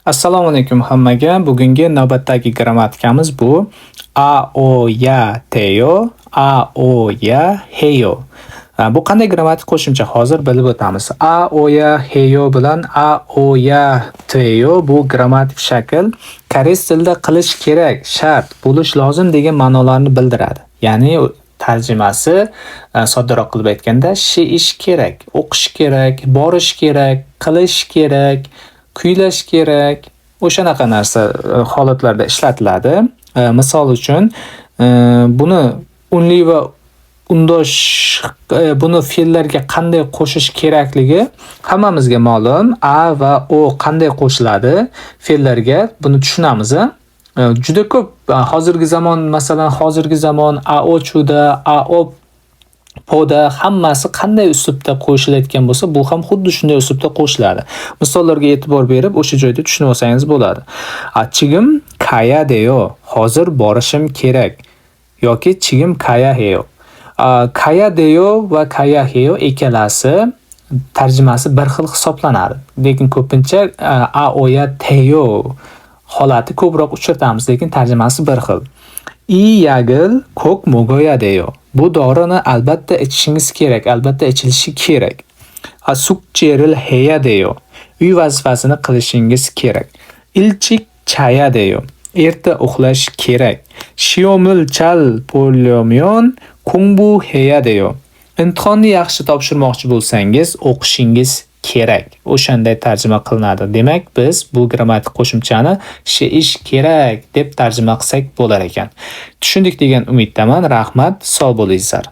Assalomu alaykum hammaga. Bugungi navbatdagi grammatikamiz bu a, o, ya, teyo, a, o, ya, heyo. Bu qanday grammatik qo'shimcha? Hozir bilib o'tamiz. A, o, ya, heyo bilan a, o, ya, teyo bu grammatik shakl koreys tilida qilish kerak, shart, bo'lish lozim degan ma'nolarni bildiradi. Ya'ni tarjimasi soddaroq qilib aytganda, ish kerak, o'qish kerak, borish kerak, qilish kerak, kuylash kerak. O'shanaqa narsa holatlarda ishlatiladi. Misol uchun, buni unli va undosh buni fe'llarga qanday qo'shish kerakligi hammamizga ma'lum. A va o qanday qo'shiladi fe'llarga buni tushunamiz. Juda ko'p hozirgi zamon, masalan, hozirgi zamon aochuda, aop poda hammasi qanday uslubda qo'shilayotgan bo'lsa, bu ham xuddi shunday uslubda qo'shiladi. Misollarga e'tibor berib, o'sha joyda tushunib olsangiz bo'ladi. Chigim kaya deyo, hozir borishim kerak yoki chigim kaya heyo. Kaya deyo va kaya heyo ikkalasi tarjimasi bir xil hisoblanadi. Lekin ko'pincha a, o, ya, teyo holati ko'proq uchratamiz, lekin tarjimasi bir xil. Yagil ko'k mogoya deyo. Bu dorini albatta ichishingiz kerak, albatta ichilishi kerak. Sukcheril heya deyo. Uy vazifasini qilishingiz kerak. Ilchik chaya deyo. Erta uxlash kerak. Shiomil chal polyomyon kungbu heya deyo. Imtihonni yaxshi topshirmoqchi bo'lsangiz, o'qishingiz kerak. O'shanday tarjima qilinadi. Demak, biz bu grammatik qo'shimchani ish kerak deb tarjima qilsak bo'lar ekan. Tushundik degan umiddaman. Rahmat, sog' bo'lingizlar.